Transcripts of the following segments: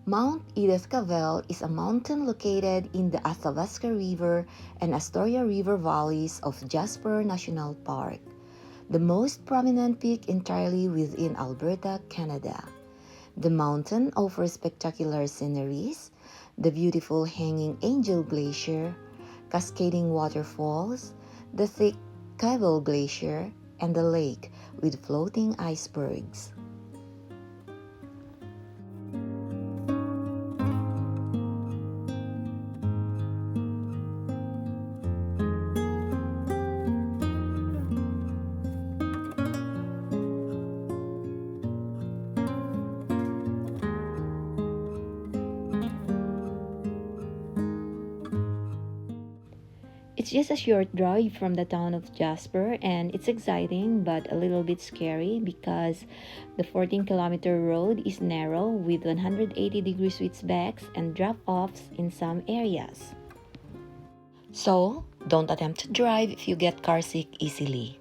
Mount Edith Cavell is a mountain located in the Athabasca River and Astoria River valleys of Jasper National Park, the most prominent peak entirely within Alberta, Canada. The mountain offers spectacular sceneries, the beautiful hanging Angel Glacier, cascading waterfalls, the thick Cavell Glacier, and the lake with floating icebergs. It's just a short drive from the town of Jasper, and it's exciting but a little bit scary because the 14-kilometer road is narrow with 180-degree switchbacks and drop-offs in some areas. So, don't attempt to drive if you get carsick easily.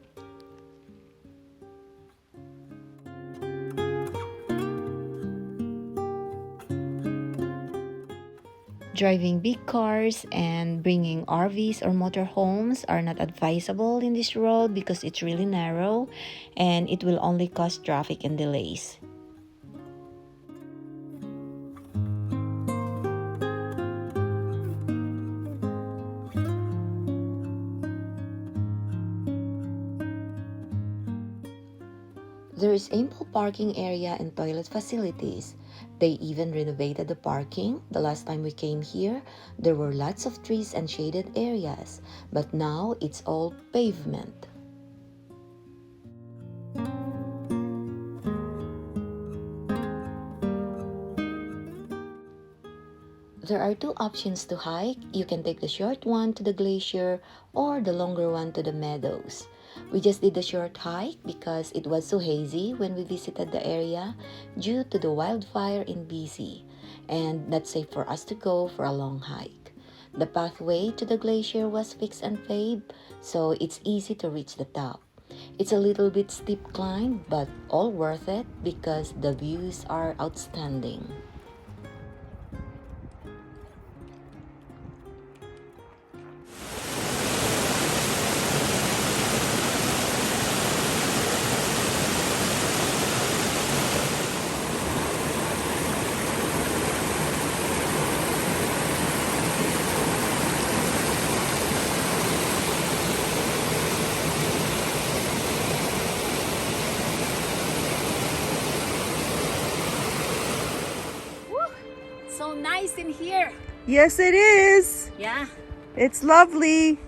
Driving big cars and bringing RVs or motorhomes are not advisable in this road because it's really narrow and it will only cause traffic and delays. There is ample parking area and toilet facilities. They even renovated the parking. The last time we came here, there were lots of trees and shaded areas, but now it's all pavement. There are two options to hike. You can take the short one to the glacier or the longer one to the meadows. We just did the short hike because it was so hazy when we visited the area due to the wildfire in BC, and not safe for us to go for a long hike. The pathway to the glacier was fixed and paved, so it's easy to reach the top. It's a little bit steep climb, but all worth it because the views are outstanding. So nice in here. Yes, it is. Yeah. It's lovely.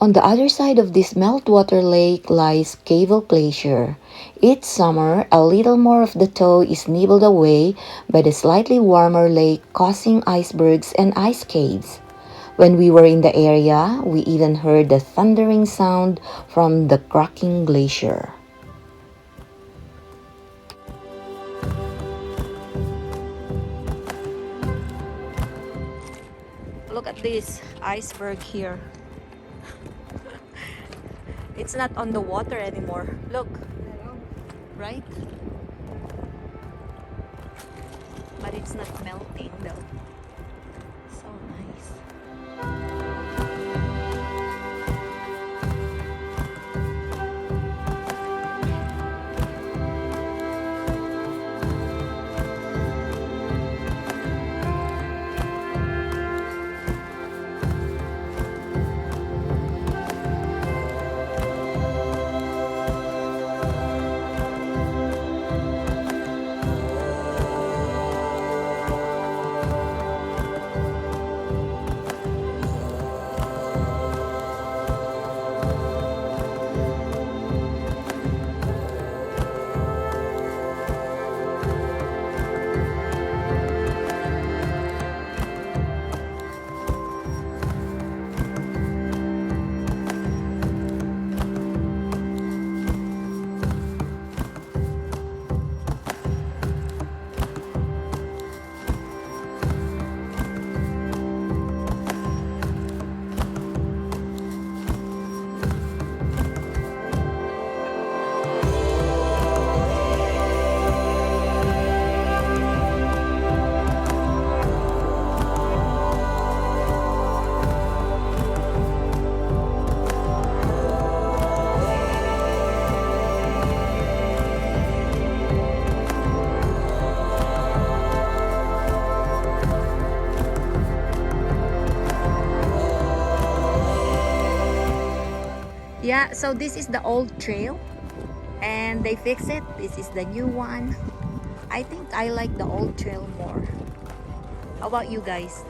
On the other side of this meltwater lake lies Cavell Glacier. Each summer, a little more of the tow is nibbled away by the slightly warmer lake, causing icebergs and ice caves. When we were in the area, we even heard the thundering sound from the cracking glacier. Look at this iceberg here. It's not on the water anymore. Look. Right? But it's not melting though. So nice. Yeah, so this is the old trail and they fix it. This is the new one. I think I like the old trail more. How about you guys?